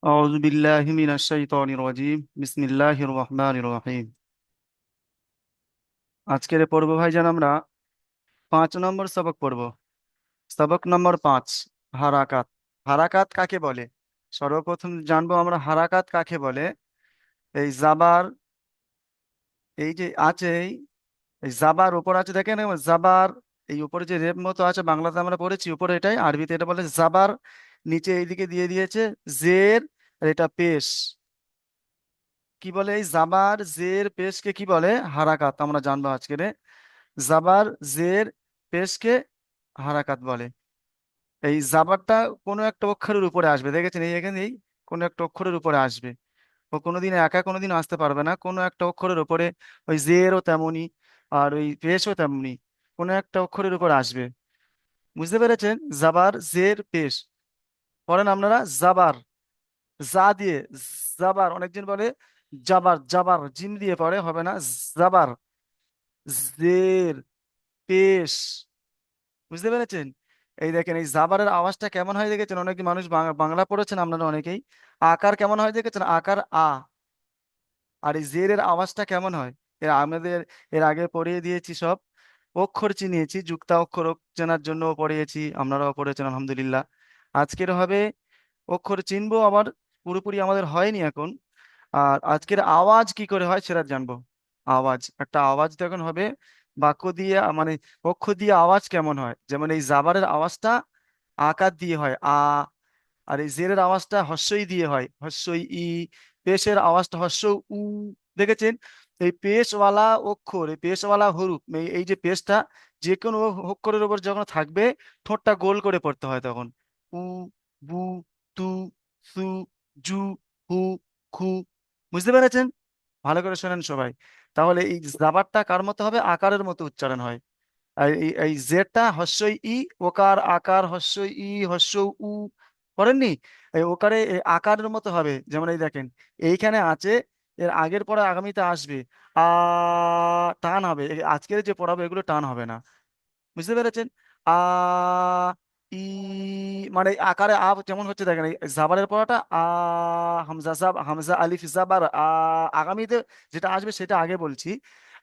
أعوذ بالله من الشيطان الرجيم بسم الله الرحمن الرحيم। আজকের পড়ব ভাইজান আমরা 5 নম্বর সবক পড়ব। সবক নম্বর 5, হারাকাত। হারাকাত কাকে বলে? সর্বপ্রথম জানবো আমরা হারাকাত কাকে বলে। এই জাবার, এই যে আছে এই জাবার উপর আছে দেখেন, জাবার। এই উপরে যে রেপ মতো আছে, বাংলাতে আমরা পড়েছি উপরে, এটাই আরবিতে এটা বলে জাবার। নিচে এইদিকে দিয়ে দিয়েছে জের, আর এটা পেশ। কি বলে এই জাবার জের পেশকে কি বলে? হারাকাত। আমরা জানবো আজকে রে। জাবার জের পেশকে হারাকাত বলে। এই জাবারটা কোনো একটা অক্ষরের উপরে আসবে, দেখেছেন এই এখানেই কোনো একটা অক্ষরের উপরে আসবে। ও কোনোদিন একা কোনোদিন আসতে পারবে না, কোনো একটা অক্ষরের উপরে। ওই জেরও তেমনি, আর ওই পেশও তেমনি, কোনো একটা অক্ষরের উপর আসবে। বুঝতে পেরেছেন? জাবার জের পেশ। পড়েন আপনারা জাবার, জা দিয়ে। জাবার অনেকজন বলে জাবার, জাবার জিম দিয়ে পড়ে, হবে না। জাবার জের পেশ। বুঝতে পেরেছেন? এই দেখেন এই জাবারের আওয়াজটা কেমন হয় দেখেছেন? অনেক মানুষ বাংলা পড়েছেন আপনারা অনেকেই। আকার কেমন হয় দেখেছেন? আকার আ। আর এই জেরের আওয়াজটা কেমন হয়? এর আগে পড়িয়ে দিয়েছি সব। অক্ষর চিনিয়েছি, যুক্তা অক্ষর চেনার জন্য পড়িয়েছি, আপনারাও পড়েছেন আলহামদুলিল্লাহ। আজকের হবে অক্ষর চিনবো আবার, পুরোপুরি আমাদের হয়নি এখন। আর আজকের আওয়াজ কি করে হয় সেটা জানবো। আওয়াজ, একটা আওয়াজ তখন হবে বাক্য দিয়ে, মানে অক্ষর দিয়ে আওয়াজ কেমন হয়। যেমন এই জাবারের আওয়াজটা আকার দিয়ে হয় আ, আর এই জেরের আওয়াজটা হস্যই দিয়ে হয় হস্যই ই। পেশের আওয়াজটা হস্য উ। দেখেছেন? এই পেশওয়ালা অক্ষর, এই পেশওয়ালা হরুপ, এই যে পেশটা যে কোনো অক্ষরের উপর যখন থাকবে, ঠোঁটটা গোল করে পড়তে হয় তখন। উ, বু, তু, সু, জু, হু, খু। বুঝতে পেরেছেন? ভালো করে শোনেন সবাই। তাহলে এই জাবারটা কার মতো হবে? আকারের মতো উচ্চারণ হয়। আর এই জেডটা হস্যই ই, ওকার আকার হস্যই ই হস্য উ। করেননি? এই ওকারে এই আকারের মতো হবে। যেমন এই দেখেন, এইখানে আছে, এর আগের পরে আগামীতে আসবে আ, টান হবে। আজকের যে পড়াবো এগুলো টান হবে না। বুঝতে পেরেছেন? আ, ই, মানে এই আকারে আ যেমন হচ্ছে দেখেন, এই জাবারের পড়াটা আ, হামজা জাব হামজা আলিফ জাবার আ। আগামীতে যেটা আসবে সেটা আগে বলছি।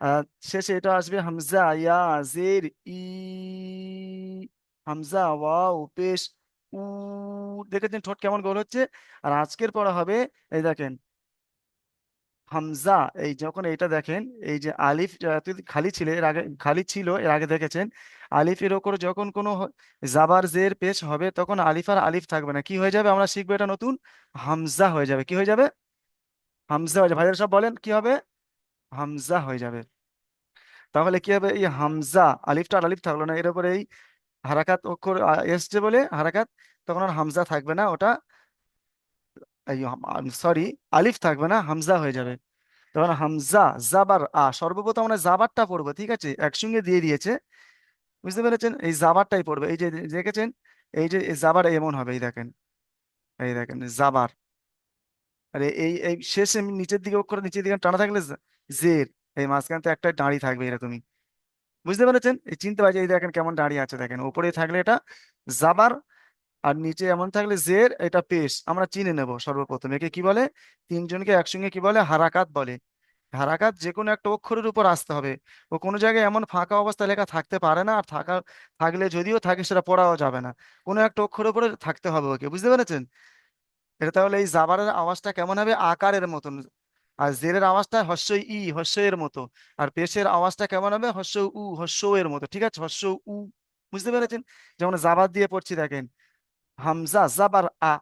আহ, শেষে এটা আসবে হামজা ইয়া জের ই, হামজা ওয়াও পেশ উ। দেখেছেন ঠোঁট কেমন গোল হচ্ছে? আর আজকের পড়া হবে, এই দেখেন হামজা। এই যখন এইটা দেখেন, এই যে আলিফ এতদিন খালি ছিল, এর আগে খালি ছিল, এর আগে দেখেছেন আলিফের ওপর যখন কোনো জাবার জের পেশ হবে, তখন আলিফ আর আলিফ থাকবে না, কি হয়ে যাবে? আমরা শিখবো এটা নতুন, হামজা হয়ে যাবে। কি হয়ে যাবে? হামজা হয়ে যাবে। ভাইয়েরা সব বলেন কি হবে? হামজা হয়ে যাবে। তাহলে কি হবে? এই হামজা, আলিফটা আর আলিফ থাকলো না, এর উপরে এই হারাকাত অক্ষর এসছে বলে হারাকাত, তখন আর হামজা থাকবে না, ওটা এই সরি, আলিফ থাকবে না, হামজা হয়ে যাবে। তখন হামজা জাবার আ। সর্বপ্রথম আমরা জাবারটা পড়বো, ঠিক আছে? একসঙ্গে দিয়ে দিয়েছে। বুঝতে পেরেছেন? এই জাবারটাই পড়বে। এই যে দেখেছেন, এই যে এই জাবার এমন হবে, এই দেখেন, এই দেখেন জাবার। আরে এই এই শেষে নিচের দিকে অক্ষর নিচের দিকে টানা থাকলে জের, এই মাঝখানে তো একটা দাঁড়িয়ে থাকবে এরকমই। বুঝতে পেরেছেন? এই চিনতে পারছি, এই দেখেন কেমন দাঁড়িয়ে আছে, দেখেন উপরে থাকলে এটা জাবার, আর নিচে এমন থাকলে জের, এটা পেশ। আমরা চিনে নেব সর্বপ্রথম একে কি বলে। তিনজনকে একসঙ্গে কি বলে? হারাকাত বলে। হারাকাত যে কোনো একটা অক্ষরের উপর আসতে হবে। ও কোনো জায়গায় এমন ফাঁকা অবস্থায় লেখা থাকতে পারে না, আর থাকলে যদিও থাকে সেটা পড়াও যাবে না। কোনো একটা অক্ষরের উপরে থাকতে হবে ওকে। বুঝতে পেরেছেন? এটা তাহলে এই জাবারের আওয়াজটা কেমন হবে? আকারের মতন। আর জেরের আওয়াজটা হস্যই ই হস্যের মতো। আর পেশের আওয়াজটা কেমন হবে? হস্য উ হস্য এর মতো। ঠিক আছে, হস্য উ। বুঝতে পেরেছেন? যেমন জাবার দিয়ে পড়ছি দেখেন, হামজা জাবার আ,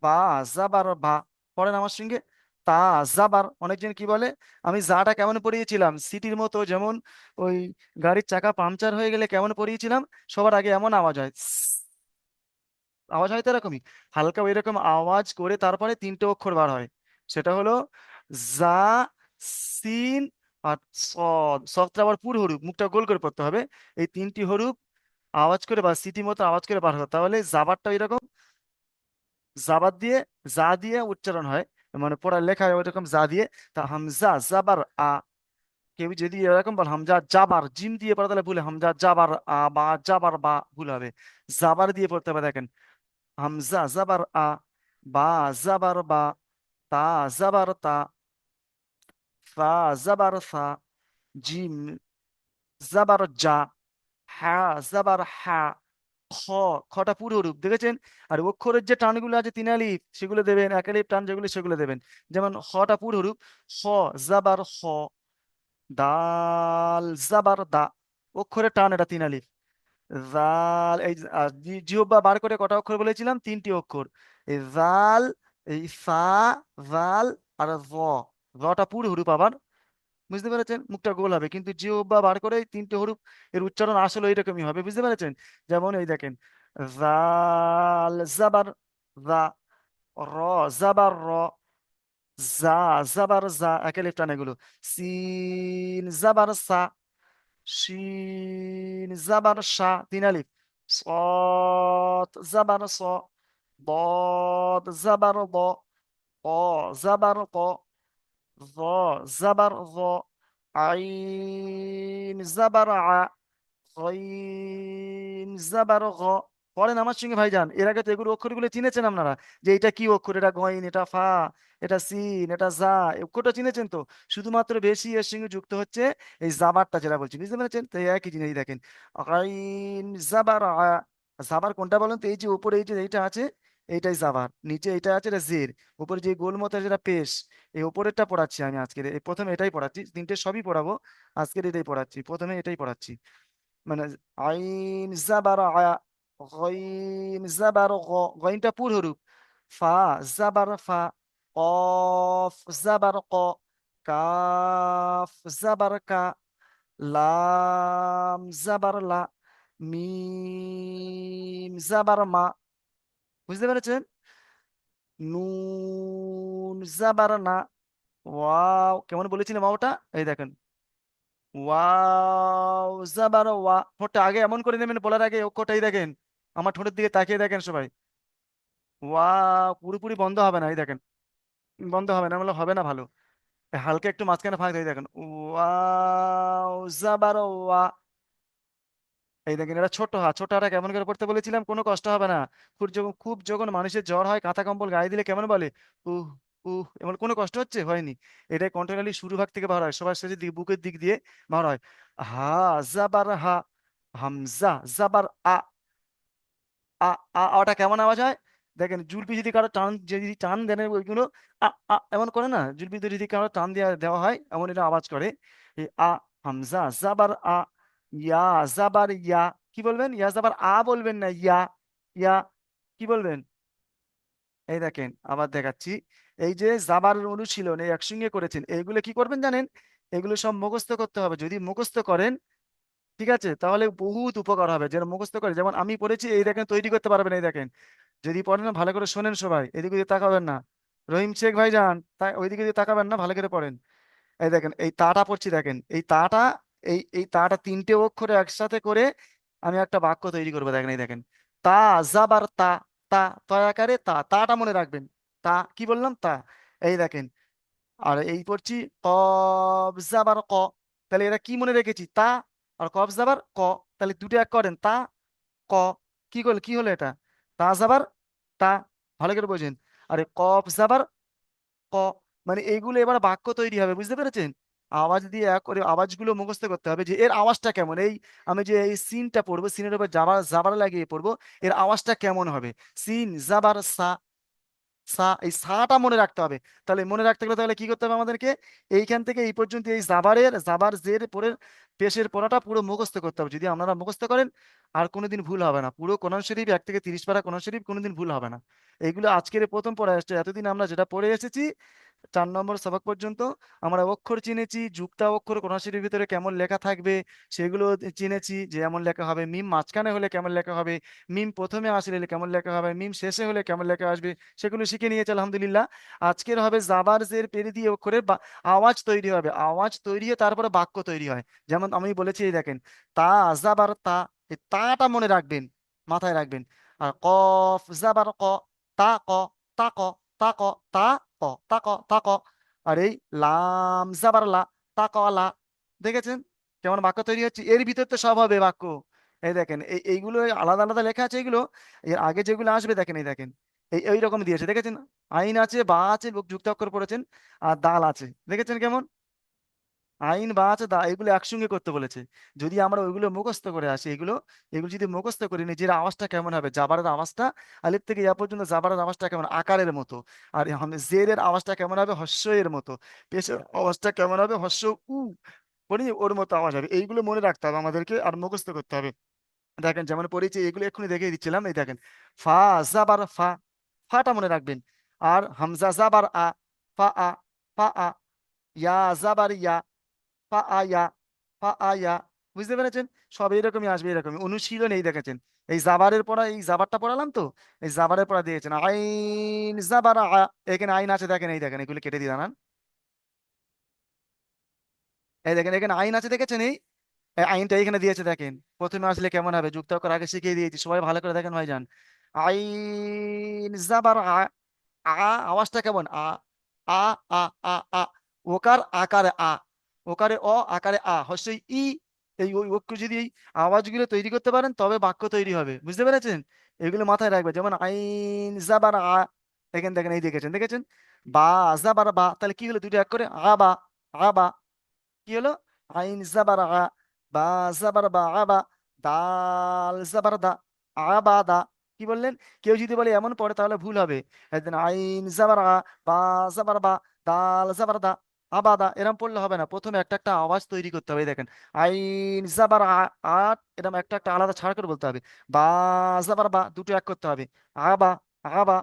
বা জাবার বা। পড়েন আমার সঙ্গে, তা জাবার। অনেকজন কি বলে, আমি জাটা কেমন পড়িয়েছিলাম সিটির মতো, যেমন ওই গাড়ির চাকা পাংচার হয়ে গেলে কেমন পড়িয়েছিলাম, সবার আগে এমন আওয়াজ হয়, আওয়াজ হয় তো এরকমই, হালকা ওই রকম আওয়াজ করে তারপরে তিনটে অক্ষর বার হয়। সেটা হলো জা, সিন, আর সদ। সদটা আবার পুরো হরুপ, মুখটা গোল করে পড়তে হবে। এই তিনটি হরুপ আওয়াজ করে বা সিটি মতো আওয়াজ করে বার হয়, তাহলে জাবারটা এরকম জাবাত দিয়ে, যা দিয়ে উচ্চারণ হয়, মানে পড়া লেখা হয় ওইরকম যা দিয়ে। তা হামজা জাবার আ। কেউ যদি এরকম বল হামজা জাবার জিম দিয়ে পড়ে, তাহলে ভুলে হামজা জাবার আ বা জাবার বা ভুল হবে। জাবার দিয়ে পড়তে হবে, দেখেন হামজা জাবার আ, বা জাবার বা, তা জাবার তা, ফা জাবার ফা, জিম জাবার যা, হা জাবার হা, খ, খটা পুরো রূপ দেখেছেন। আর অক্ষরের যে টানগুলো আছে তিন আলিফ সেগুলো দেবেন, এক আলিফ টান যেগুলো সেগুলো দেবেন। যেমন হটা পুরো রূপ, খ জাবার খ, দাল জাবার দা, অক্ষরের টান এটা তিন আলিফ। জাল এই জিহ্বা বার করে কটা অক্ষর বলেছিলাম? তিনটি অক্ষর। এই জাল, এই সা, জাল আর জ, জটা পুরো রূপ আবার, বুঝতে পেরেছেন? মুখটা গোল হবে কিন্তু জিহ্বা বার করে এই তিনটে হরফ এর উচ্চারণ আসলে এইরকমই হবে, বুঝতে পেরেছেন? যেমন এই দেখেন, জাল জাবার জা, র জাবার র, জা জাবার জা, একে লিফটান এগুলো, সিন জাবার সা, শিন জাবার শা তিন আলিফ, صاد জাবার স, ضاد জাবার দ, ক জাবার ক, ظ জাবার ظ, আইন জাবার আ, গইন জাবার গ। পড়েন আমার সঙ্গে ভাইজান, এর আগে তো এগুলো অক্ষরগুলো চিনেছেন আপনারা, যে এটা কি অক্ষর, এটা গইন, এটা ফা, এটা সিন, এটা জা, এই অক্ষরটা চিনেছেন তো। শুধুমাত্র বেশি এর সঙ্গে যুক্ত হচ্ছে এই জাবারটা, যেটা বলছি, বুঝতে পেরেছেন? তো এই একই জিনিস, এই দেখেন, আইন জাবার আ, জাবার কোনটা বলেন তো? এই যে উপরে এই যে এইটা আছে, এইটাই জাবার, নিচে এইটা আছে এটা জের, উপরে যে গোল মতো আছে যেটা পেশ, এই উপরেরটা পড়াচ্ছি আমি আজকে, এই প্রথমে এটাই পড়াচ্ছি, তিনটে সবই পড়াবো, আজকের এটাই পড়াচ্ছি, প্রথমে এটাই পড়াচ্ছি। মানে আইন জাবার আ, গইন জাবার গ, গইনটা পুর হরুপ, ফা জাবার ফা, কফ জাবার ক, কাফ জাবার কা, লাম জাবার লা, মিম জাবার মা, বুঝতে পেরেছেন? নুন জাবার না, ওয়াও কেমন বলেছিলাম ওটা, এই দেখেন, ওয়াও জাবার ওয়া, ঠোঁটটা আগে এমন করে নেবেন বলার আগে, অক্ষরটাই দেখেন, আমার ঠোঁটের দিকে তাকিয়ে দেখেন সবাই, ওয়া পুরোপুরি বন্ধ হবে না, এই দেখেন, বন্ধ হবে না মানে হবে না ভালো, এই হালকা একটু মাঝখানে ফাঁক দিয়ে দেখেন, ওয়াও জাবার ওয়া, এই দেখেন এটা ছোট হাত, ছোট হাতটা কেমন করে পড়তে বলেছিলাম, কোনো কষ্ট হবে না। খুব যখন মানুষের জ্বর হয় কাঁথা কম্বল গায়ে দিলে কেমন বলে, উহ উহ, এমন কোনো কষ্ট হচ্ছে হয়নি। এটাই কণ্ঠনালী শুরু ভাগ থেকে বার হয়, সবার শেষের দিকে বুকের দিক দিয়ে বার হয়। হা জাবার হা, হামজা জাবার আ, আ, ওটা কেমন আওয়াজ হয় দেখেন, জুলপি যদি কারো টান, যদি টান দেন ওইগুলো এমন করে না, জুলপিতে যদি কারো টান দেওয়া দেওয়া হয় এমন এটা আওয়াজ করে। এই হামজা জাবার আ, ইয়া জাবার ইয়া, কি বলবেন? ইয়া জাবার বলবেন না, ইয়া, ইয়া, কি বলবেন? এই দেখেন আবার দেখাচ্ছি, এই যে জাবার অনুশীলন এই একসঙ্গে করেছেন, এইগুলো কি করবেন জানেন? এগুলো সব মুখস্থ করতে হবে, যদি মুখস্থ করেন ঠিক আছে তাহলে বহুত উপকার হবে। যেন মুখস্থ করে, যেমন আমি পড়েছি, এই দেখেন তৈরি করতে পারবেন, এই দেখেন, যদি পড়েন না ভালো করে শোনেন সবাই, এদিকে ওদিকে তাকাবেন না, রহিম শেখ ভাইজান তাই ওইদিকে দিয়ে তাকাবেন না, ভালো করে পড়েন। এই দেখেন এই তাটা পড়ছি, দেখেন এই তাটা, এই তাটা তিনটে অক্ষরে একসাথে করে আমি একটা বাক্য তৈরি করবো, দেখেন এই দেখেন, তা জাবার তা, তা তয় আকারে তা, তাটা মনে রাখবেন, তা কি বললাম তা, এই দেখেন। আর এই পড়ছি কব জাবার ক, তাহলে এরা কি মনে রেখেছি, তা আর কব জাবার ক, তাহলে দুটো এক করেন, তা ক, কি হলো এটা, তা জাবার তা, ভালো করে বোঝেন। আরে কফ জাবার ক, মানে এইগুলো এবার বাক্য তৈরি হবে, বুঝতে পেরেছেন? আওয়াজ দিয়ে এক করে আওয়াজগুলো মুখস্থ করতে হবে, যে এর আওয়াজটা কেমন, এই আমি যে এই সিনটা পড়বো, সিনের উপর জাবার জাবার লাগিয়ে পড়বো, এর আওয়াজটা কেমন হবে, সিন জাবার সা, সা, এই সাটা মনে রাখতে হবে। তাহলে মনে রাখতে গেলে তাহলে কি করতে হবে আমাদেরকে, এইখান থেকে এই পর্যন্ত এই জাবার জের পরের পেশের পড়াটা পুরো মুখস্থ করতে হবে। যদি আপনারা মুখস্থ করেন আর কোনোদিন ভুল হবে না, পুরো কোরআন শরীফ 1 থেকে 30 পারা কোরআন শরীফ কোনোদিন ভুল হবে না। এইগুলো আজকের এই প্রথম পড়া এসেছে, এতদিন আমরা যেটা পড়ে এসেছি 4 নম্বর সবক পর্যন্ত আমরা অক্ষর চিনেছি, যুক্তা অক্ষর কোরআন শরীফের ভিতরে কেমন লেখা থাকবে সেগুলো চিনেছি, যে এমন লেখা হবে, মিম মাঝখানে হলে কেমন লেখা হবে, মিম প্রথমে আসলে কেমন লেখা হবে, মিম শেষে হলে কেমন লেখা আসবে, সেগুলো শিখে নিয়েছে আলহামদুলিল্লাহ। আজকের হবে জাবার জের পেরে দিয়ে অক্ষরের আওয়াজ তৈরি হবে, আওয়াজ তৈরি হয়ে তারপরে বাক্য তৈরি হয়। যেমন আমি বলেছি, এই দেখেন, তা জাবার তা, এই তাটা মনে রাখবেন, মাথায় রাখবেন। আর কফ জাবার ক, তা ক, তা ক, তা ক, তা ক, তা ক, তা ক। আর এই লাম জাবার লা, তা ক লা, দেখেছেন কেমন বাক্য তৈরি হচ্ছে? এর ভিতর তো সব হবে বাক্য। এই দেখেন এইগুলো আলাদা আলাদা লেখা আছে, এগুলো এর আগে যেগুলো আসবে দেখেন, এই দেখেন, এই এই রকম দিয়েছে দেখেছেন। আইন আছে, বা আছে, যুক্ত অক্ষর পড়েছেন, আর দাল আছে, দেখেছেন কেমন? আইন বা আছে দা এগুলো একসঙ্গে করতে বলেছে। যদি আমরা ওইগুলো মুখস্থ করে আসি, এগুলো এগুলো যদি মুখস্থ করি, নিজের আওয়াজটা কেমন হবে, জাবারের আওয়াজটা আলিফ থেকে ইয়া পর্যন্ত জাবারের আওয়াজটা কেমন আকারের মতো, আর জেরের আওয়াজটা কেমন হবে হস্যের মতো, পেশের আওয়াজটা কেমন হবে হস্য উ, পড়ি ওর মতো আওয়াজ হবে। এইগুলো মনে রাখতে হবে আমাদেরকে আর মুখস্থ করতে হবে। দেখেন যেমন পড়েছি, এগুলো এক্ষুনি দেখিয়ে দিচ্ছিলাম, এই দেখেন ফা জাবার ফা, ফাটা মনে রাখবেন। আর হামজা জাবার আ, ফা আ, ফা আ, ইয়া জাবার ইয়া, পা আয়া, পা আয়া, বুঝতে পেরেছেন? সব এইরকমই আসবে, এরকমই অনুশীলন। এই দেখেছেন, এই জাবারের পড়া, এই জাবারটা পড়ালাম তো, এই জাবারের পড়া দিয়েছেন আইন জাবার আ, এখানে আইন আছে দেখেন, এই দেখেন এগুলো কেটে দিয়ে দাঁড়ান, এই দেখেন এখানে আইন আছে দেখেছেন, এই আইনটা এখানে দিয়েছে দেখেন। প্রথমে আসলে কেমন হবে, যুক্ত অক্ষর আগে শিখিয়ে দিয়েছি, সবাই ভালো করে দেখেন ভাইজান। আইন জাবার আ, আ, আওয়াজটা কেমন আ, আ, আ, আ, আ, ওকার আকারে আ, ওকারে অ, আকারে আ, হস্যই ই। এই ওই অক্ষর যদি এই আওয়াজগুলো তৈরি করতে পারেন তবে বাক্য তৈরি হবে, বুঝতে পেরেছেন? এগুলো মাথায় রাখবে, যেমন আইন জাবার আ, দেখেন দেখেন এই দেখেছেন দেখেছেন, বা জাবার বা, তাহলে কি হলো, দুটো এক করে আবা, আবা, কি হলো, আইন জাবার আ, বা জাবার বা আবা, দাল জাবার দা, আবাদা, কি বললেন? কেউ যদি বলে এমন পড়ে তাহলে ভুল হবে। একদিন আইন জাবার আ, বা জাবার বা, দাল জাবার দা, আবাদা, এরকম পড়লে হবে না। প্রথমে একটা একটা আওয়াজ তৈরি করতে হবে, এই দেখেন আইন জাবার আ, আ, এরকম একটা একটা আলাদা ছাড় করে বলতে হবে। বা জাবার বা, দুটো এক করতে হবে। আবা, আবা,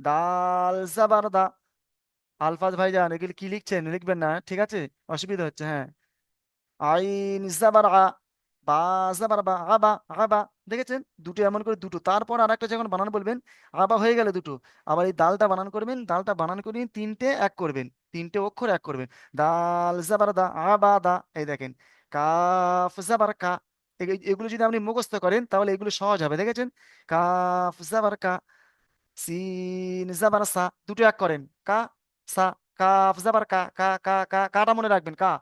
দাল জাবার দা। আলফাজ ভাইজান এগুলি কি লিখছেন, লিখবেন না ঠিক আছে? অসুবিধা হচ্ছে, হ্যাঁ। আইন জাবার আ, বা জাবার বা, আবা, আবা, দেখেছেন দুটো এমন করে দুটো, তারপর আর একটা যখন বানান বলবেন, আবা হয়ে গেলে দুটো, আবার এই দালটা বানান করবেন, দালটা বানান করে তিনটে এক করবেন, তিনটে অক্ষর এক করবেন। দাল জাবার দা, আবা দা, এই দেখেন কাফ জাবার কা। এগুলো যদি আপনি মুখস্থ করেন তাহলে এগুলো সহজ হবে, দেখেছেন? কাফ জাবার কা, সিন জাবার সা, দুটো এক করেন, কা, সা, কাফ জাবার কা, কা কা কা, কাটা মনে রাখবেন কা,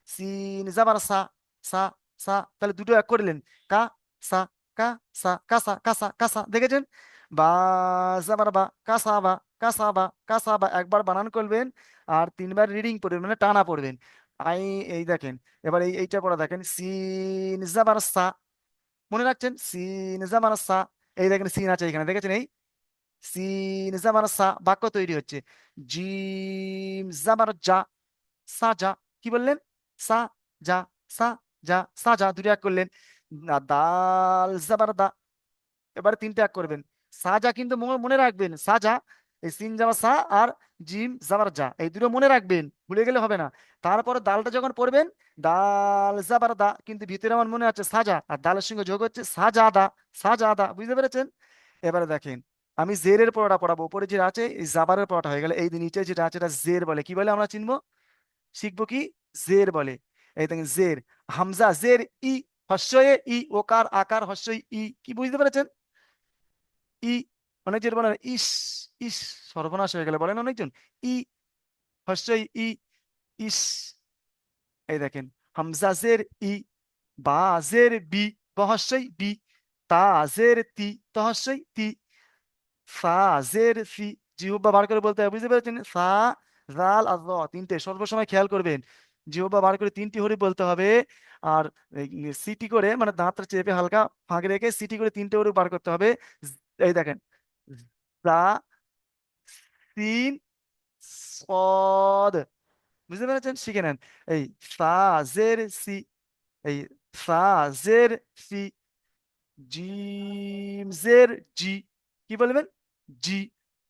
সিন জাবার সা, সা, সা, তাহলে দুটো এক করলেন, কা, সা, কা, সা, কাসা, কাসা, কাসা, দেখেছেন? বা জাবার বা, কাসা বা, কাসা বা, কাসা বা, একবার বানান করবেন আর তিনবার রিডিং পড়বেন, মানে টানা পড়বেন। আই, এই দেখেন, এবার এইটা পড়া দেখেন, সিন জাবার সা, মনে রাখছেন সিন জাবার সা, এই দেখেন সিন আছে এখানে, দেখেছেন? এই সিন জাবার সা, বাক্য তৈরি হচ্ছে। জিম জাবার যা, সাজা, কি বললেন? সা, যা, সা, যা, সাজা, দুটো এক করলেন। দাল জাবার দা, এবারে তিনটে এক করবেন। সাজা কিন্তু মনে রাখবেন, সাজা, এই সিন জামা সা আর জিম জাবার যা, এই দুটো মনে রাখবেন, ভুলে গেলে হবে না। তারপরে দালটা যখন পড়বেন, দাল জাবার দা, কিন্তু ভিতরে আমার মনে আছে সাজা, আর দালের সঙ্গে যোগ হচ্ছে সাজাদা, সাজাদা, বুঝতে পেরেছেন? এবারে দেখেন, আমি জেরের পড়াটা পড়াবো, উপরে যেটা আছে এই জাবারের পড়াটা হয়ে গেলে, এই নিচে যেটা আছে এটা জের বলে, কি বলে আমরা চিনবো, শিখবো কি, জের বলে। এই দেখেন জের, হামজা জের ই, হস্যয়ে ই, ওকার আকার হস্যই ই, কি বুঝতে পেরেছেন? ই, অনেকজন বলেন ইস, ইস, সর্বনাশ হয়ে গেলে বলেন অনেকজন, ই, হস্যই ই, ইস, এই দেখেন হামজা জের ই, বা জের বি, বহস্যই বি, তা জের তি, তহস্যই তি, ফা জের ফি, জিহ্বা বার করে বলতে হবে, বুঝতে পেরেছেন? ফা, জাল আর র, তিনটে সর্বসময় খেয়াল করবেন, জিহ্বা বার করে তিনটি হরি বলতে হবে। আর এই সিটি করে, মানে দাঁতটা চেপে হালকা ফাঁক রেখে সিটি করে তিনটে হরি বার করতে হবে। এই দেখেন জা, সিন, সদ, বুঝতে পেরেছেন? শিখে নেন। এই ফা জের সি, এই ফা জের সি, জিম জের জি, কি বলবেন, জি।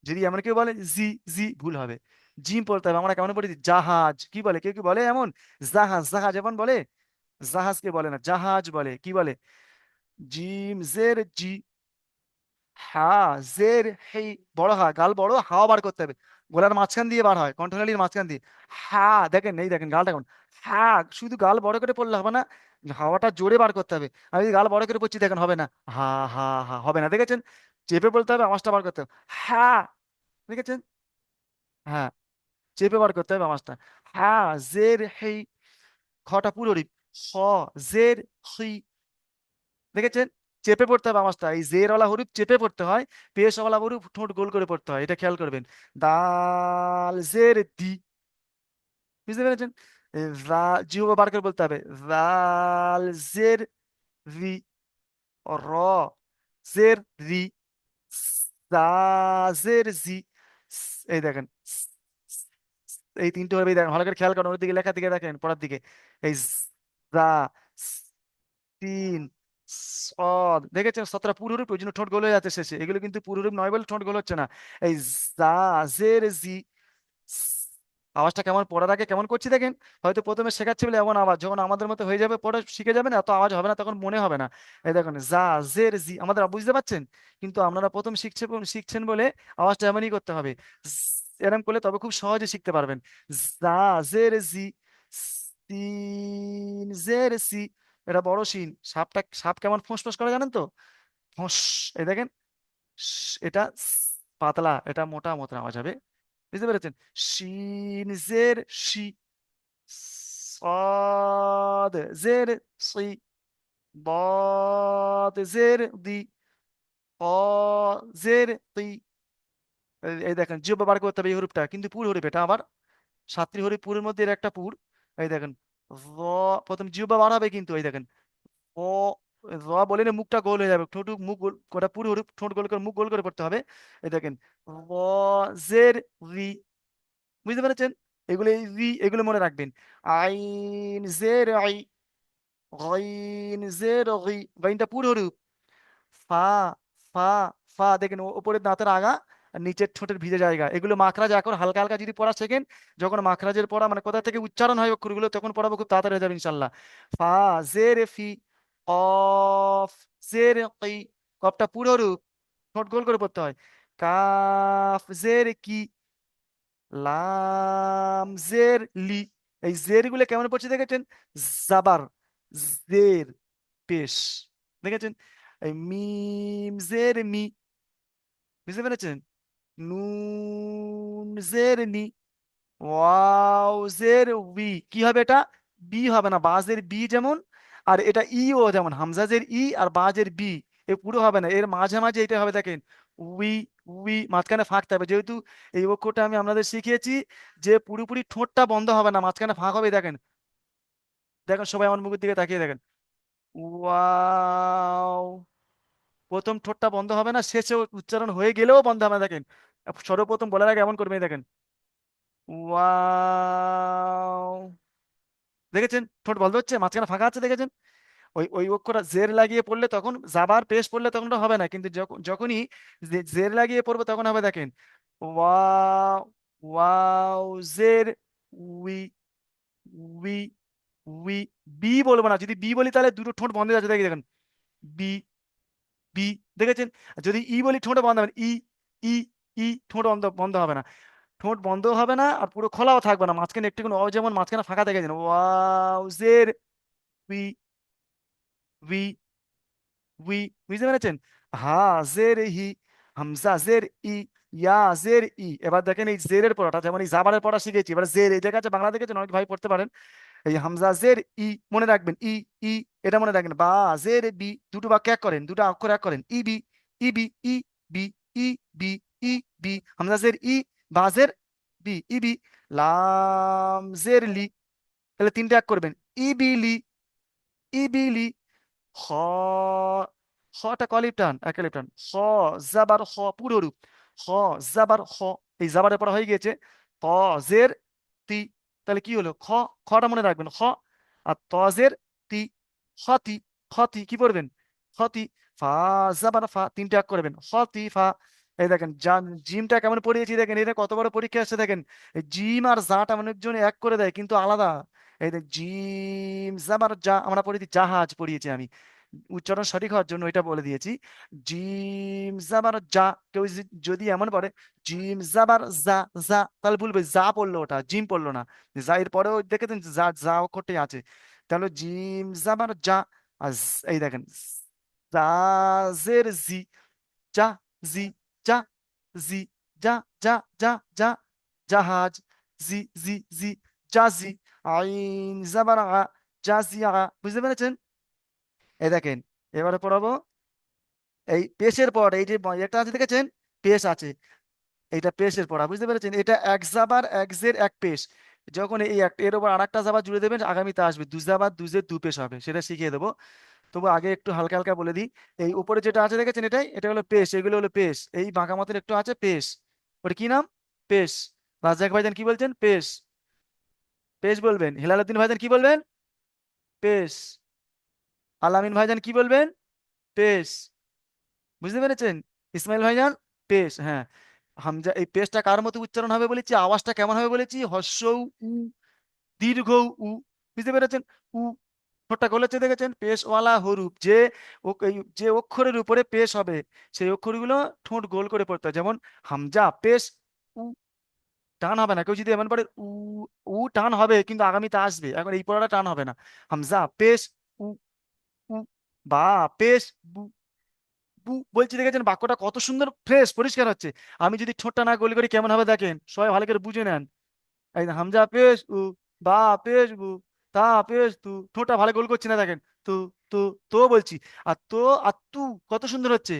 যদি এমন কেউ বলে জি, জি ভুল হবে, জিম বলতে হবে। আমরা কেমন বলি জাহাজ, কি বলে, কেউ কি বলে এমন, জাহাজ, জাহাজ এমন বলে, জাহাজকে বলে না, জাহাজ বলে, কি বলে, জিম জের জি, হা জের হেই, বড় হা, গাল বড়, হাওয়া বার করতে হবে, গলার মাঝখান দিয়ে বার হয়, কণ্ঠনালীর মাঝখান দিয়ে। হা, দেখেন এই দেখেন গালটা কেমন, হা, শুধু গাল বড় করে পড়লে হবে না, হাওয়াটা জোরে বার করতে হবে। আমি যদি গাল বড় করে পড়ছি দেখেন হবে না, হা, হা, হা হবে না, দেখেছেন? চেপে বলতে হবে, আওয়াজটা বার করতে হবে, হা, দেখেছেন? হ্যাঁ, চেপে বার করতে হবে আওয়াজটা। হা জের হেই, খটা পুরো রিপ, হ জের হি, দেখেছেন? চেপে পড়তে হবে আওয়াজটা, এই জের ওয়ালা হরফ চেপে পড়তে হয়, পেশ ওয়ালা হরফ ঠোঁট গোল করে পড়তে হয়, এটা খেয়াল করবেন। দাল জের দি, বুঝতে পেরেছেন? জিহ্বা বার করে বলতে হবে, জাল জের রি, র জের রি, জা জের জি, এই দেখেন, এই তিনটে হবে, দেখেন ভালো করে খেয়াল করেন, ওর দিকে লেখার দিকে দেখেন, পড়ার দিকে, এই জা, তিন, সদ, দেখেছেন সতরা পুরোরূপ, ওই জন্য ঠোঁট গোল হয়ে যাচ্ছে শেষে, এগুলো কিন্তু পুরোরূপ নয় বলে ঠোঁট গোল হচ্ছে না। এই জা জের জি, আওয়াজটা কেমন পড়ার আগে কেমন করছি দেখেন, হয়তো প্রথমে শেখাচ্ছি বলে এমন আওয়াজ, যখন আমাদের মতো হয়ে যাবে পড়া শিখে যাবে না, এত আওয়াজ হবে না, তখন মনে হবে না। এই দেখুন জা জের জি, আমাদের বুঝতে পারছেন? কিন্তু আপনারা প্রথম শিখছেন বলে আওয়াজটা এমনই করতে হবে, এরকম করলে তবে খুব সহজে শিখতে পারবেন। জা জের জি, সিন জের সি, এটা বড় শিন, সাপ কেমন ফোঁস করে জানেন তো, ফোঁস, এই দেখেন, এটা পাতলা, এটা মোটা মোটা আওয়াজ হবে, বুঝতে পেরেছেন? শিন জের শি, صاد زر صي، ضاد زر ضي، ق زر طي। এই দেখেন জিহ্বা বার করতে হবে এই হরফটা, কিন্তু পুর হরফ এটা আবার, সাতটি হরফ পুরের মধ্যে এর একটা পুর। এই দেখেন জ, প্রথম জিহ্বা বার হবে কিন্তু, এই দেখেন ও, জ বলে না মুখটা গোল হয়ে যাবে, ঠোঁট মুখ গোল, ওটা পুরো হরফ ঠোঁট গোল করে মুখ গোল করে পড়তে হবে। এই দেখেন র জের রি, বুঝতে পেরেছেন? এগুলো এই রি, এগুলো মনে রাখবেন। আইন জের আই, গইন জের গি, গইনটা পুরো হরফ। ফা, ফা, ফা, দেখেন ওপরের দাঁতের আগা আর নিচের ঠোঁটের ভিজে জায়গা, এগুলো মাখরাজ এখন হালকা হালকা যদি পড়া শেখেন, যখন মাখরাজের পড়া মানে কোথা থেকে উচ্চারণ হয় অক্ষরগুলো, তখন পড়াবো খুব তাড়াতাড়ি হয়ে যাবে ইনশাল্লাহ। ফা জের ফি, কফ জের কি, কফটা পুরো রূপ, ঠোঁট গোল করে পড়তে হয়। কাফ জের কি, লাম জের লি, এই জের গুলো কেমন পড়ছে দেখেছেন? জাবার, জের, পেশ, দেখেছেন? এই মিম জের মি, বুঝতে পেরেছেন? নুন জের নি, ওয়াও জের উই, কি হবে এটা? বি হবে না, বাজের বি যেমন, আর এটা ই ও যেমন, হামজাজের ই আর বাজের বি, এ পুরো হবে না, এর মাঝে মাঝে এটা হবে দেখেন, উই, উই, মাঝখানে ফাঁক থাকবে, যেহেতু এই অক্ষরটা আমি আপনাদের শিখিয়েছি যে পুরোপুরি ঠোঁটটা বন্ধ হবে না, মাঝখানে ফাঁক হবে, দেখেন, দেখেন সবাই আমার মুখের দিকে তাকিয়ে দেখেন, ওয়াও, প্রথম ঠোঁটটা বন্ধ হবে না, শেষে উচ্চারণ হয়ে গেলেও বন্ধ হবে না, দেখেন সর্বপ্রথম বলার আগে এমন করবে, এই দেখেন ওয়াও, দেখেছেন ঠোঁট বন্ধ হচ্ছে, মাঝখানে ফাঁকা আছে, দেখেছেন? ওই ওই অক্ষরটা জের লাগিয়ে পড়লে তখন, জাবার পেশ পড়লে তখন ওটা হবে না, কিন্তু যখনই জের লাগিয়ে পড়বে তখন হবে, দেখেন ওয়াও, ওয়াও জের উই, উই, উই, বি বলবো না, যদি বি বলি তাহলে দুটো ঠোঁট বন্ধ হয়ে যাচ্ছে, দেখেন বি, বি, দেখেছেন? আর যদি ই বলি ঠোঁট বন্ধ হবে না, ই, ই, ই, ঠোঁট বন্ধ বন্ধ হবে না, ঠোঁট বন্ধ হবে না, আর পুরো খোলাও থাকবে না, মাঝখানে একটু যেমন মাঝখানে ফাঁকা থেকে যেন, ওয়াও জের উই, উই, উই, বুঝতে পেরেছেন? হা জের হি, হামজা জের ই, ইয়া জের ই। এবার দেখেন এই জেরের পড়াটা, যেমন এই জাবারের পড়া শিখেছি, এবার জের, এই জায়গা আছে বাংলা দেখেছেন, অনেক ভাই পড়তে পারেন, এই হামজা জের ই, মনে রাখবেন ই, ই, এটা মনে রাখবেন। বা জের বি, দুটো বাক্য এক করেন, দুটো অক্ষর এক করেন, ই বি, ই বি, ই বি, ই বি, ই বি, হামজা জের ই, বা জের বি, ই বি। লাম জের লি, তাহলে তিনটে এক করবেন, ই বি লি, ই বি লি। খ, খটা কলিপ টান, এক লিপ টান, খ, জাবার খ, পুরো রূপ, খ জাবার খ, এই জাবারের পড়া হয়ে গিয়েছে। ত জের তি, তাহলে কি হলো? খ, খটা মনে রাখবেন, খ, আর তজের তি, খতি, খতি, কি পড়বেন? খতি। ফা জাবার ফা, তিনটে এক করবেন, খতি ফা। এই দেখেন জিমটা কেমন পড়িয়েছি দেখেন, এটা কত বড় পরীক্ষা আসছে দেখেন, এই জিম আর জাটা অনেকজন এক করে দেয় কিন্তু আলাদা। এই দেখ জিম জাবার যা, আমরা পড়েছি জাহাজ, পড়িয়েছি আমি, উচ্চারণ সঠিক হওয়ার জন্য এটা বলে দিয়েছি। জিম জাবার যা, কেউ যদি এমন পড়ে জিম জাবার যা, যা, তাহলে বলবে যা পড়লো, ওটা জিম পড়লো না, যা এর পরেও দেখেছেন যা, যা অক্ষরটাই আছে, তাহলে জিম জাবার যা। আর এই দেখেন যা জের জি, যা, জি, যা, জি, যা, যা, যা, যা, জাহাজ, জি, জি, জি, জাজি, আইন জাবার আ, জাজি আ, বুঝতে পেরেছেন? এই দেখেন এবারে পড়াবো এই পেশের পর এই যে এটা আছে দেখেছেন, পেশ আছে, এইটা পেশের পড়া, বুঝতে পেরেছেন? এটা এক জাবার এক জের এক পেশ, যখন এই এর উপর আর একটা জাবার জুড়ে দেবেন আগামীতে আসবে দু জাবার দু জের দু পেশ হবে, সেটা শিখিয়ে দেবো। তবু আগে একটু হালকা হালকা বলে দিই। এই উপরে যেটা আছে দেখেছেন, এটা হলো পেশ, এগুলো হলো পেশ, এই বাঁকা মতন একটু আছে পেশ, ওটা কি নাম? পেশ। রাজ্জাক ভাইজান কি বলছেন? পেশ। পেশ বলবেন। হেলালুদ্দিন ভাইজান কি বলবেন? পেশ। আলামিন ভাইজান কি বলবেন? পেশ। বুঝতে পেরেছেন? ইসমাইল ভাইজান? পেশ, হ্যাঁ। হামজা, এই পেশটা কার মতো উচ্চারণ হবে বলেছি, আওয়াজটা কেমন হবে বলেছি, হর্ষ উ, দীর্ঘ উ। বুঝতে পেরেছেন? উ। ঠোঁটটা গলেছে দেখেছেন, পেশওয়ালা হরুপ, যে অক্ষরের উপরে পেশ হবে সেই অক্ষরগুলো ঠোঁট গোল করে পড়তে হয়। যেমন হামজা পেশ উ, টান হবে না। কেউ যদি এমন পড়ে উ, উ টান হবে কিন্তু আগামীতে আসবে, এখন এই পড়াটা টান হবে না। হামজা পেশ উ, উ, বা পেশ বু, বু বলছি দেখেছেন, বাক্যটা কত সুন্দর ফ্রেশ পরিষ্কার হচ্ছে। আমি যদি ঠোঁটটা না গোল করি কেমন হবে দেখেন, সবাই ভালো করে বুঝে নেন। এই যে হামজা পেশ উ, বা পেশ বু, তা পেশ তু, ঠোঁটটা ভালো গোল করছি না দেখেন। তু, তু, তো বলছি। আর তো, আর তু, কত সুন্দর হচ্ছে।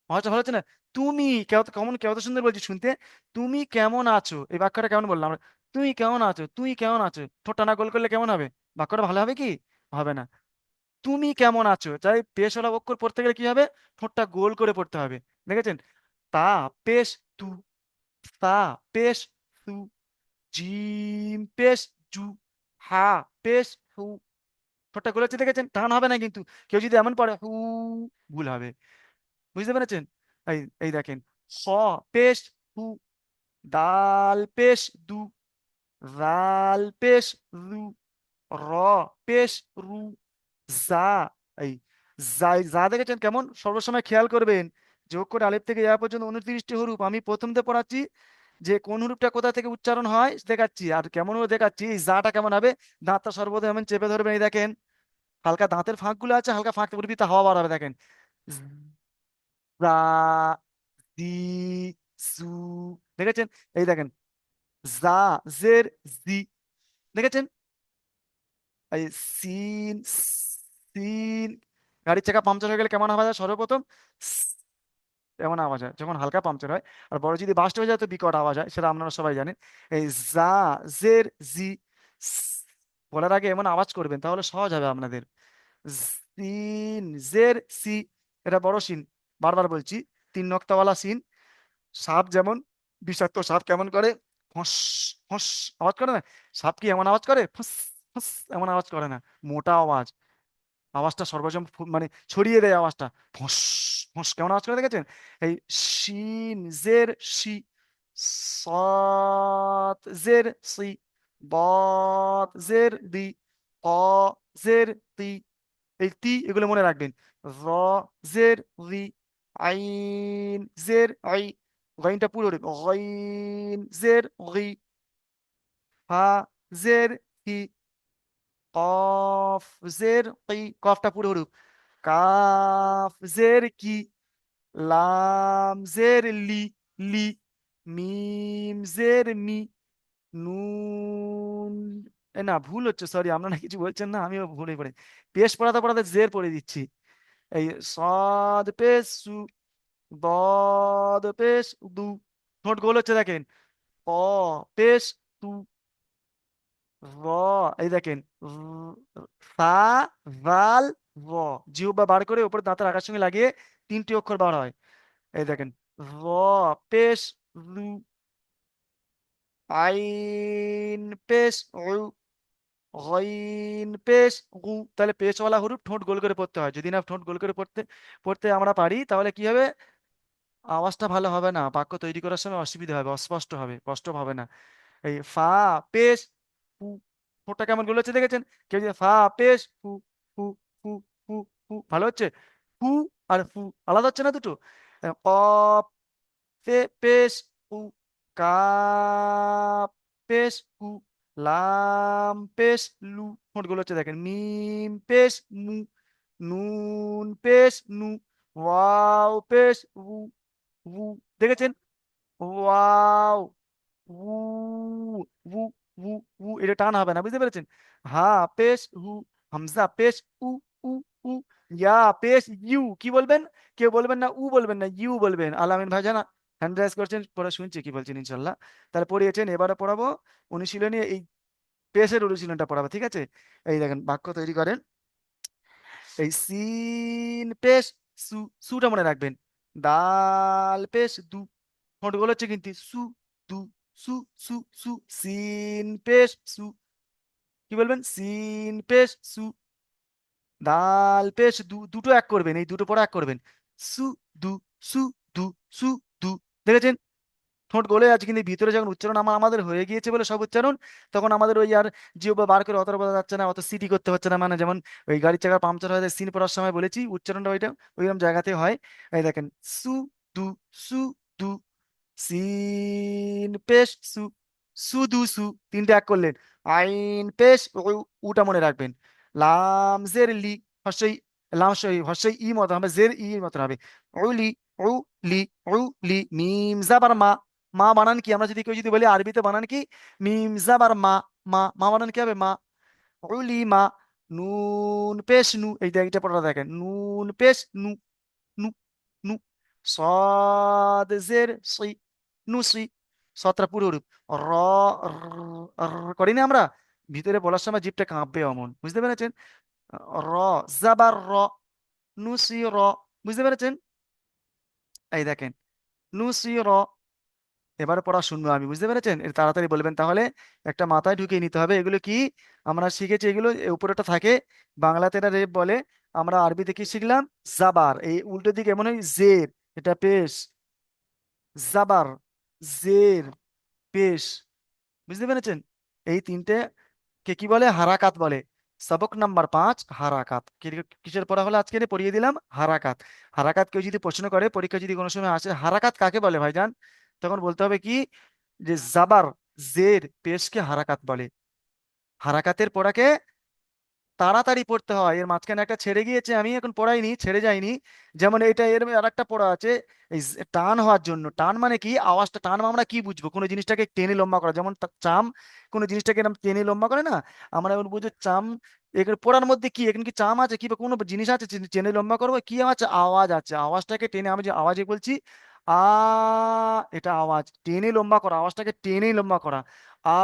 ভাষা ভালো হচ্ছে না? তুমি কেমন, কত সুন্দর বলছি শুনতে। তুমি কেমন আছো, এই বাক্যটা কেমন বললাম আমরা? তুই কেমন আছো, তুই কেমন আছো, ঠোঁটটা না গোল করলে কেমন হবে? বাক্যটা ভালো হবে কি? হবে না। তুমি কেমন আছো, তাই পেশওয়ালা অক্ষর পড়তে গেলে কি হবে? ঠোঁটটা গোল করে পড়তে হবে। দেখেছেন? তা পেশ তু, তা পেশ তু, জিম পেশ জু, হা পেশ হু। ঠোঁটটা গোল হচ্ছে দেখেছেন, টান হবে না কিন্তু। কেউ যদি এমন পড়ে হু, ভুল হবে। বুঝতে পেরেছেন? এই দেখেন, খ পেশ হু, দাল পেশ দু, রাল পেশ রু, র পেশ রু, যা, এই যা দেখেছেন কেমন? সর্বসময় খেয়াল করবেন যোগ করে আলিফ থেকে ইয়া পর্যন্ত 29টি হরুপ আমি প্রথম দিয়ে পড়াচ্ছি, যে কোন হরুপটা কোথা থেকে উচ্চারণ হয় দেখাচ্ছি, আর কেমন করে দেখাচ্ছি। এই যাটা কেমন হবে, দাঁতটা সর্বদা এমন চেপে ধরবেন, এই দেখেন হালকা দাঁতের ফাঁকগুলো আছে, হালকা ফাঁক উর্বিতে হাওয়া বার হবে দেখেন। যা, দি, জু, দেখেছেন? এই দেখেন, জা, জের, জি, দেখেছেন? এই সিন, সিন। গাড়ির চাকা পাংচার হয়ে গেলে কেমন আওয়াজ হয় সর্বপ্রথম? স, এমন আওয়াজ হয় যখন হালকা পাংচার হয়। আর বড় যদি বাস্ট হয়ে যায় তো বিকট আওয়াজ হয়, সেটা আপনারা সবাই জানেন। এই জা, জের, জি, স, বলার আগে এমন আওয়াজ করবেন তাহলে সহজ হবে আপনাদের। সিন, জের, সি, এটা বড় সিন, বারবার বলছি, তিন নক্তাওয়ালা সিন। সাপ যেমন, বিষাক্ত সাপ কেমন করে? ফস, ফস আওয়াজ করে না? সাপ কি এমন আওয়াজ করে? ফস, ফস এমন আওয়াজ করে না, মোটা আওয়াজ। আওয়াজটা সর্বজম মানে ছড়িয়ে দেয় আওয়াজটা। ফস, ফস কেমন আওয়াজ করে দেখেছেন? এই শিন জের শি, সাত জের সি, বদ জের দি, ক জের তি, এই তি এগুলো মনে রাখবেন। র জের রি, আইন জের আই, গাইনটা পুরো গাইন জের গি, হা জের হি, কফ জের কি, কফটা পুরো হরুপ। কাফ জের কি, লাম জের লি, লি, মিম জের মি, নুন, এ না ভুল হচ্ছে, সরি, আপনারা কিছু বলছেন না, আমিও ভুলে পড়ে পেশ পড়াতে পড়াতে জের পড়ে দিচ্ছি। এই সদ পেশ সু, দদ পেশ দু, ঠোঁট গোল হচ্ছে দেখেন। ক পেশ তু, র, এই দেখেন সা, জাল, র, জিহ্বা বার করে উপরে দাঁতের আকার সঙ্গে লাগিয়ে তিনটি অক্ষর বার হয়। এই দেখেন, র পেশ রু, আইন পেশ রু, গইন পেশ গু। তাহলে পেশওয়ালা হরুপ ঠোঁট গোল করে পড়তে হয়। যদি না ঠোঁট গোল করে পড়তে পড়তে আমরা পারি তাহলে কি হবে? আওয়াজটা ভালো হবে না, বাক্য তৈরি করার সময় অসুবিধা হবে, অস্পষ্ট হবে, স্পষ্ট হবে না। এই ফা পেশ ফু, ফুটা কেমন গুলো হচ্ছে দেখেছেন? কেউ যদি ফা পেশ ফু, ফু, ফু, ফু, ফু ভালো হচ্ছে। ফু আর ফু আলাদা হচ্ছে না দুটো? কফ পেশ ফু, কাপ পেশ ফু, লাম পেশ লু, ঠোঁট গুলো হচ্ছে দেখেন। মিম পেশ মু, নুন পেশ নু, ওয়াও পেশ উ, উ, দেখেছেন? ওয়াও, উ, উ, উ, এটা টান হবে না, বুঝতে পেরেছেন? হা পেশ হু, হামজা পেশ উ, উ, উ, ইয়া পেশ ইউ কি বলবেন? কেউ বলবেন না উ বলবেন না, ইউ বলবেন। আলামিন ভাইজান হ্যান্ড রাইজ করছেন, পরে শুনছি কি বলছেন ইনশাল্লাহ। তাহলে পড়িয়েছেন, এবারে পড়াবো অনুশীলনী, এই পেশের অনুশীলনটা পড়াবো, ঠিক আছে? এই দেখেন বাক্য তৈরি করেন। এই সিন পেশ সু, সুটা মনে রাখবেন। দাল পেশ দু, ঠোঁট গুলো হচ্ছে কিন্তু সু, দু, সু, সু, সু। সিন পেশ সু, কি বলবেন? সিন পেশ সু। দাল পেশ দু, দুটো এক করবেন, এই দুটো পরে এক করবেন। সু, দু, সু, দু, সু, দু। দেখেছেন? ঠোঁট গলে আছে কিন্তু ভিতরে যখন উচ্চারণ আমাদের হয়ে গিয়েছে বলে সব উচ্চারণ, তখন আমাদের ওই আর জিও বা বার করে অতটা বোঝা যাচ্ছে না, অত সিটি করতে হচ্ছে না। মানে যেমন ওই গাড়ির চাকা পাংচার হয়ে যায় সিন পড়ার সময় বলেছি, উচ্চারণটা ওইটা ওইরকম জায়গাতে হয়। এই দেখেন সু, দু, সু, দু। সিন পেশ সু, সুদু সু, তিনটে এক করলেন। আইন পেশ উ, উটা মনে রাখবেন। লাম জের লি, হর্ষই, লাম সই হর্ষই ই মতো হবে, জের ই মতো হবে। উলি, উ লি, উ লি। মিম জাবার মা, মা বানান কি? আমরা যদি কেউ যদি বলি আরবিতে বানান কি? মিম জাবার মা, মা, মা বানান কি হবে? মা। উলি মা। নুন পেশ নু, এই এইটা পড়া দেখেন, নুন পেশ নু, নু, নু। صاد زر صي، নুসি। সতরা পুরো রূপ। র, করি না আমরা? ভিতরে বলার সময় জিভটা কাঁপবে অমন, বুঝতে পেরেছেন? র, জাবার র, নুসি র, বুঝতে পেরেছেন? এই দেখেন নুসি র। এবার পড়া শুনবো আমি, বুঝতে পেরেছেন? এর তাড়াতাড়ি বলবেন তাহলে। একটা মাথায় ঢুকিয়ে নিতে হবে এগুলো কি আমরা শিখেছি, এগুলো উপরেটা থাকে, বাংলাতে এটা রেপ বলে। আমরা আরবিতে কি শিখলাম? জাবার, এই উল্টো দিকে এমন হয় জের, এটা পেশ। জাবার, জের, পেশ, বুঝতে পেরেছেন? এই তিনটে কে কি বলে? হারাকাত বলে। সবক নাম্বার 5 হারাকাত। কিসের পড়া হলো আজকে? পড়িয়ে দিলাম হারাকাত। হারাকাত কেউ যদি প্রশ্ন করে পরীক্ষা যদি কোনো সময় আসে, হারাকাত কাকে বলে ভাইজান? তখন বলতে হবে কি, যে জাবার, জের, পেশকে হারাকাত বলে। হারাকাতের পড়াকে তাড়াতাড়ি পড়তে হয়, এর মাঝখানে একটা ছেড়ে গিয়েছে, আমি এখন পড়াইনি, ছেড়ে যায়নি। যেমন এটা, এর আর একটা পড়া আছে এই টান হওয়ার জন্য। টান মানে কি? আওয়াজটা টান, আমরা কি বুঝবো? কোনো জিনিসটাকে টেনে লম্বা করা, যেমন চাম, কোনো জিনিসটাকে এরকম টেনে লম্বা করে না, আমরা এখন বুঝবো চাম। এখানে পড়ার মধ্যে কি, এখানে কি চাম আছে কি বা কোনো জিনিস আছে টেনে লম্বা করবো? কি আছে? আওয়াজ আছে, আওয়াজটাকে টেনে, আমি যে আওয়াজে বলছি আ, এটা আওয়াজ টেনে লম্বা করা, আওয়াজটাকে টেনে লম্বা করা। আ,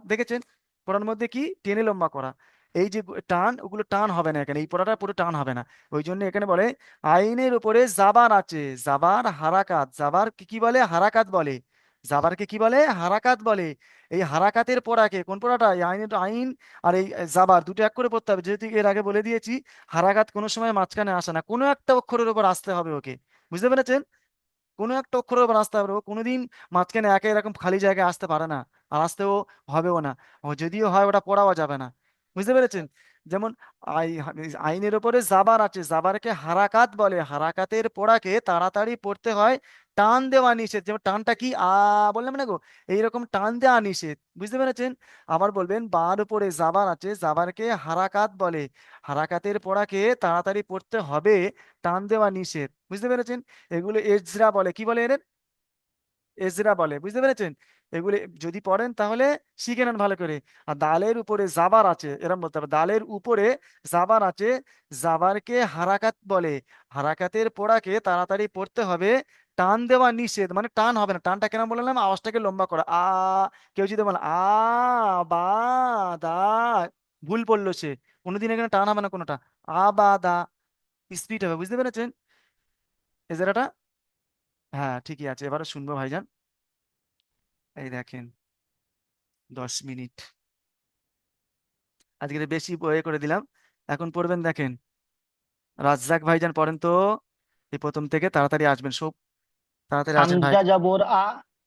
দেখেছেন? পড়ার মধ্যে কি টেনে লম্বা করা। এই যে টান, ওগুলো টান হবে না এখানে, এই পড়াটা পুরো টান হবে না। ওই জন্য এখানে বলে আইনের উপরে জাবার আছে, জাবার হারাকাত, জাবার কি কি বলে? হারাকাত বলে। জাবারকে কি বলে? হারাকাত বলে। এই হারাকাতের পড়াকে, কোন পড়াটা? এই আইনের আইন আর এই জাবার দুটো এক করে পড়তে হবে, যেহেতু এর আগে বলে দিয়েছি হারাকাত কোনো সময় মাঝখানে আসে না, কোনো একটা অক্ষরের উপর আসতে হবে ওকে, বুঝতে পেরেছেন? কোনো একটা অক্ষরের উপর আসতে হবে, ও কোনোদিন মাঝখানে একে এরকম খালি জায়গায় আসতে পারে না, আর আসতেও হবেও না। ও যদিও হয় ওটা পড়াও যাবে না, বুঝতে পেরেছেন? যেমন আই, আইনের উপরে জাবার আছে, জাবারকে হারাকাত বলে। হারাকাতের পড়াকে তাড়াতাড়ি পড়তে হয়, টান দেওয়া নিষেধ। যেমন টানটা কি বললাম না গো, এইরকম টান দেওয়া নিষেধ, বুঝতে পেরেছেন? আবার বলবেন বার উপরে জাবার আছে, জাবারকে হারাকাত বলে। হারাকাতের পড়াকে তাড়াতাড়ি পড়তে হবে, টান দেওয়া নিষেধ, বুঝতে পেরেছেন? এগুলো এজরা বলে, কি বলে এর? এজরা বলে, বুঝতে পেরেছেন? এগুলো যদি পড়েন তাহলে শিখে নেন ভালো করে। আর দালের উপরে জাবার আছে, এরকম বলতে হবে, দালের উপরে জাবার আছে, জাবারকে হারাকাত বলে। হারাকাতের পড়াকে তাড়াতাড়ি পড়তে হবে, টান দেওয়া নিষেধ। মানে টান হবে না, টানটা কেন বললাম? আওয়াজটাকে লম্বা করা। কেউ যদি বলে বা, দা, ভুল পড়লো সে, কোনোদিন এখানে টান হবে না কোনোটা। বা দা, স্পিড হবে, বুঝতে পেরেছেন এজরাটা? হ্যাঁ ঠিকই আছে, এবারে শুনবো ভাইজান। এই দেখেন 10 মিনিট, আজকে বেশি বয়ে করে দিলাম। এখন পড়বেন দেখেন, রাজ্জাক ভাইজান পড়েন তো, এই প্রথম থেকে তাড়াতাড়ি আসবেন সব, তাড়াতাড়ি আসেন ভাই। হামজা জবর আ,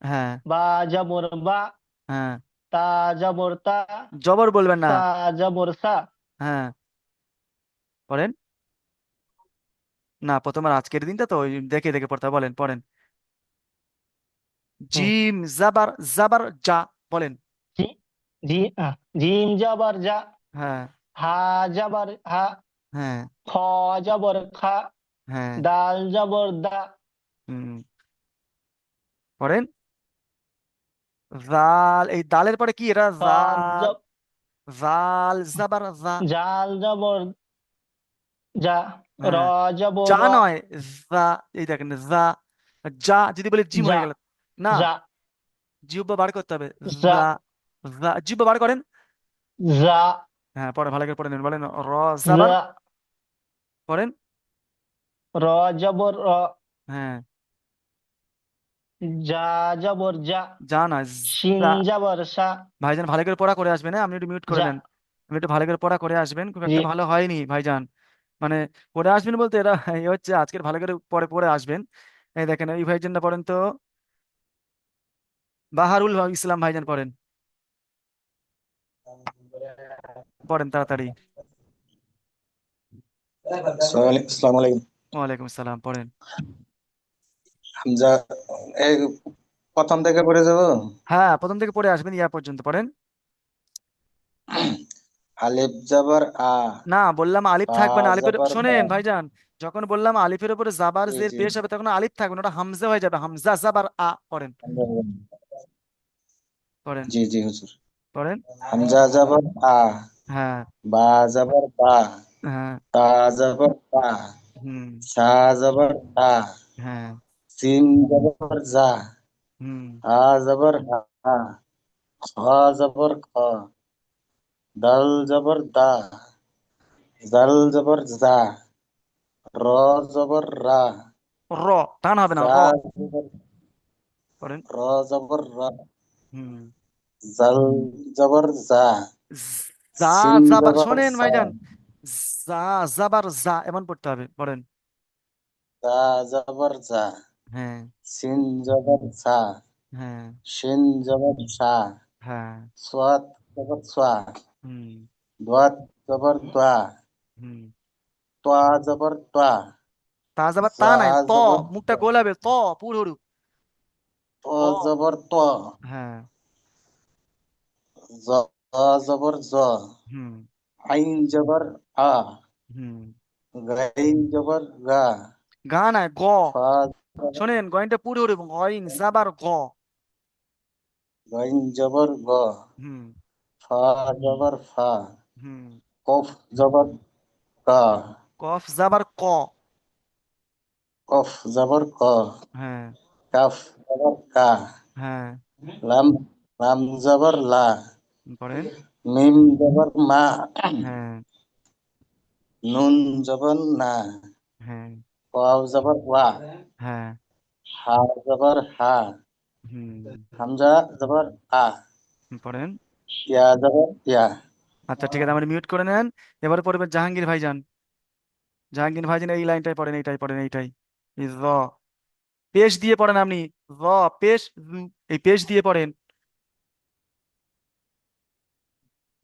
হ্যাঁ, বা জবর বা, হ্যাঁ, তা জবর তা, জবর বলবেন না। সা জবর সা। হ্যাঁ, পড়েন। না প্রথমবার আজকের দিনটা তো ওই দেখে দেখে পড়তে হবে। বলেন, পড়েন। হুম। জিম জাবার, জাবার যা, বলেন। জি, জি, জিম জবর জা, হ্যাঁ, হা জবর হা, হ্যাঁ, খ জবর খা, হ্যাঁ, দাল জবর দা, হুম, পড়েন। জাল, এই দালের পরে কি এটা? সদ জাল, জব, জাল জাবার জা। জাল জবর যা। র হ্যাঁ, জবর যা র। নয়, যা। এই দেখেন, যা। যা যদি বলি জিম যা হয়ে গেল। না, যা জিহ্বা বার করতে হবে। যা যা, যা, জিহ্বা বার করেন। যা হ্যাঁ, পরে ভালো করে পড়ে নেন, বলেন র। জাবার। যা। পড়েন। র জবর র। হ্যাঁ, যা জবর যা। যা না, শিন যা। জবর সা। ভাইজান ভালো করে পড়া করে আসবেন, হ্যাঁ, আপনি একটু মিউট করে যা। দেন। আপনি একটু ভালো করে পড়া করে আসবেন, খুব জি। একটা ভালো হয়নি ভাইজান। মানে পড়ে আসবেন বলতে এরা এই হচ্ছে আজকের ভালো করে পরে পড়ে আসবেন। এই দেখেন এই ভাইজানটা পড়েন তো, বাহারুল ইসলাম ভাইজান পড়েন। পড়েন তাড়াতাড়ি। আসসালামু আলাইকুম। ওয়ালাইকুম আসসালাম, পড়েন। হামজা, এই প্রথম থেকে পড়ে যাব। হ্যাঁ, প্রথম থেকে পড়ে আসবেন, ইয়া পর্যন্ত পড়েন। আলিফ জাবার আ, না, বললাম আলিফ বা থাকবে না, আলিফের জাবার বা। শোনেন ভাইজান। যখন বললাম আলিফের উপরে জাবার জি জের জি। পেশ হবে, তখন আলিফ থাকবে না, ওটা হামজা হয়ে যাবে, হামজা জাবার আ। পড়েন। পড়েন। জি জি হুজুর। পড়েন। হামজা জাবার আ, হ্যাঁ। বা জাবার বা, হ্যাঁ। তা জাবার তা, হুম। সা জাবার তা, হ্যাঁ। সিন জাবার যা, হুম। হা জাবার হা, খ জাবার খ, দাল জাবার দা, জাল জাবার যা, র জাবার রা, র। টান হবে না, জা র। জাবার, পড়েন। র জাবার রা, হুম। জাল জাবার যা, যা। সিন জাবার জাবার শোনেন সা, ভাইজান, যা জাবার যা এমন পড়তে হবে, পড়েন। তা জাবার যা, হ্যাঁ। সিন জাবার সা, হ্যাঁ। শিন জাবার সা, হ্যাঁ। সোয়াত জাবার সোয়া, হুম। দোয়াত জাবার দোয়া, হুম। তোয়া জাবার তোয়া, তা যাবার তা জা নাই, ত। জাবার মুখটা গোলাবে, ত। পুরো হরু। তো ত। জাবার ত, হ্যাঁ। জ জাবার জ, হুম। আইন জাবার আ, হুম। গাইন জাবার গা, গা নাই, গ। ফা জাবার, শোনেন, গয়নটা পুরো হরু, গইন জাবার গ। গাইন জাবার গ, হুম। ফা জাবার ফা, হুম। কফ জাবার কা, কফ জাবার ক। কফ জাবার ক, হ্যাঁ। কাফ জাবার কা, হ্যাঁ। লাম লাম জাবার লা, পড়েন। মিম জাবার মা, হ্যাঁ। নুন জাবার না, হ্যাঁ। ওয়াও জাবার ওয়া, হ্যাঁ। হা জাবার হা, হুম। হামজা জাবার আ, পড়েন। ইয়া জাবার ইয়া। আচ্ছা ঠিক আছে, আমার মিউট করে নেন। এবারে পড়বেন জাহাঙ্গীর ভাইজান। জাহাঙ্গীর ভাইজান এই লাইনটাই পড়েন, এইটাই পড়েন, এইটাই। এই র। পেশ দিয়ে পড়েন আপনি। র। পেশ রু। এই পেশ দিয়ে পড়েন।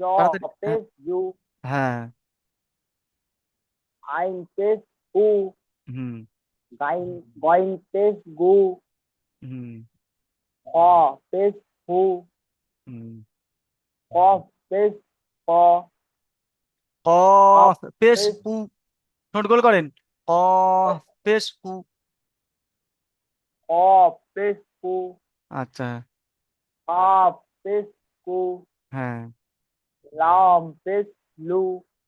জ তাড়াতাড়ি, হ্যাঁ। পেশ জু। হ্যাঁ। আইন পেশ উ। হুম। গাইন গইন পেশ গু। হুম। খ পেশ হু। হুম। কফ পেশ ক। কফ কফ পেশ পেশ উ। নোট গোল করেন। কফ পেশ উ। ক পেশ কু। আচ্ছা। কাফ পেশ কু। হ্যাঁ। লাম পেশ লু।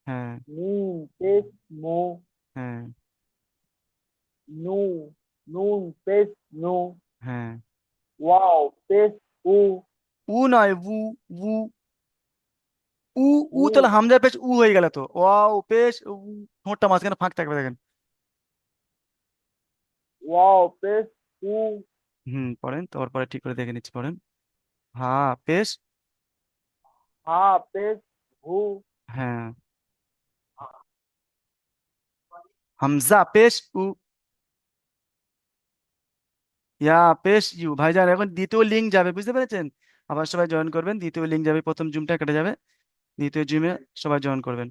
হ্যাঁ। মিম পেশ মু। হ্যাঁ। নু নুন পেশ নু। হ্যাঁ। ওয়াও পেশ উ। উ নয়, উ। উ। উ। উ উ তাহলে হামজা পেশ উ হয়ে গেল তো, ওয়াও পেশ উ। ঠোঁটটা মাঝখানে ফাঁক থাকবে, দেখেন। ওয়াও পেশ উ। হুম, পড়েন তো, ওর পরে ঠিক করে দেখে নিচ্ছি, পড়েন। হ্যাঁ, পেশ। হা পেশ হু। হ্যাঁ। হামজা পেশ উ। ইয়া পেশ ইউ। ভাইজান এখন দ্বিতীয় লিঙ্ক যাবে, বুঝতে পেরেছেন? আবার সবাই জয়েন করবেন, দ্বিতীয় লিঙ্ক যাবে, প্রথম জুমটা কেটে যাবে, দ্বিতীয় জুমে সবাই জয়েন করবেন।